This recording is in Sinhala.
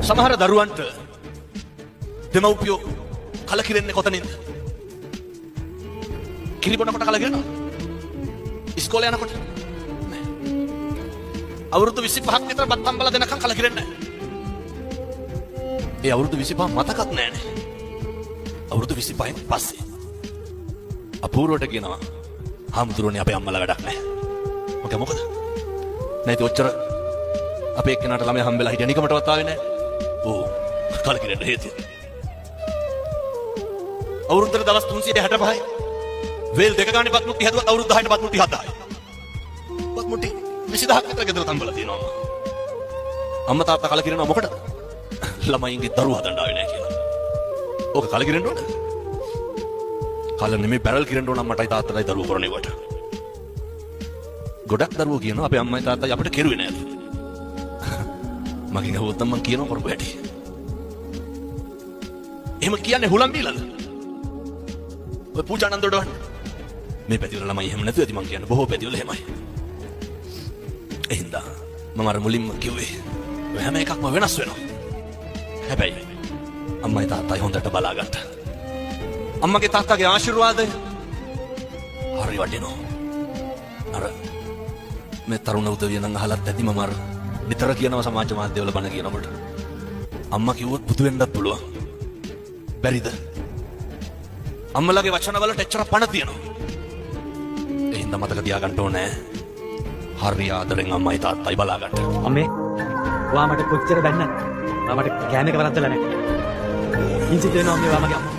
සමහර දරුවන්ට දෙමව්පියෝ කලකිරෙන්නේ කොතනින්ද? කිරිබොනකට කලකිරෙනවා. ඉස්කෝලේ යනකොට නෑ. අවුරුදු 25ක් විතර බත් අම්බලා දෙනකන් කලකිරෙන්නේ නෑ. ඒ අවුරුදු 25 මතකත් නෑනේ. අවුරුදු 25න් පස්සේ අපූර්වට කියනවා හාමුදුරුවනේ අපේ අම්මලා වැඩක් නෑ. මගේ මොකද? නැති ඔච්චර අපේ එක්කෙනාට ළමයා හම්බෙලා හිටිය නිකමටවත් ආවේ නෑ. ඕ කලකිරෙන්න හේතුව. අවුරුද්දට දවස් 365යි. වේල් දෙක ගානේ බත් මුට්ටි හැදුවත් අවුරුදු 10ට බත් මුට්ටි 7යි. බත් මුට්ටි 20000ක් විතර ගෙදර තම්බලා තියෙනවා. අම්මා තාත්තා කලකිරෙනවා මොකටද? ළමයින්ගේ දරුවා හදන්න ආවේ නෑ කියලා. ඕක කලකිරෙන්න ඕනද? කල නෙමෙයි බැරල් කිරෙන්න ඕන අම්මටයි තාත්තටයි දරුවෝ කරණේවට. ගොඩක් දරුවෝ කියනවා අපේ අම්මයි තාත්තයි අපිට කෙරුවේ නෑ. මගෙන් අහුවොත් මම කියනවා කරපු හැටි. එහෙම කියන්නේ හුලම් බීලාද? ඔය පූජානන්ද වඩවන්න. මේ පැතිවල ළමයි එහෙම නැතුව ඇති මං කියන්නේ බොහෝ පැතිවල එහෙමයි. එහෙනම් මම අර මුලින්ම කිව්වේ ඔය හැම එකක්ම වෙනස් වෙනවා. හැබැයි අම්මයි තාත්තයි හොඳට බලාගන්න. අම්මගේ තාත්තගේ ආශිර්වාදය හරි වටිනවා. අර මේ තරුණ උදවිය නම් අහලත් ඇති මම අර නිතර කියනවා සමාජ මාධ්‍යවල බණ කියනකොට. අම්මා කිව්වොත් බුදු වෙන්නත් පුළුවන්. බැරිද? අම්මලාගේ වචන වලට එච්චර පණ තියෙනවා. ඒ හින්දා මතක තියාගන්න ඕනේ. හරි ආදරෙන් අම්මයි තාත්තයි බලාගන්න. අම්මේ ඔයා මට කොච්චර බැන්නත් ඔයා මට කෑම එක වරද්දලා නැහැ. ඉන්සිත් වෙනවා අම්මේ ඔයා මගේ අම්මා.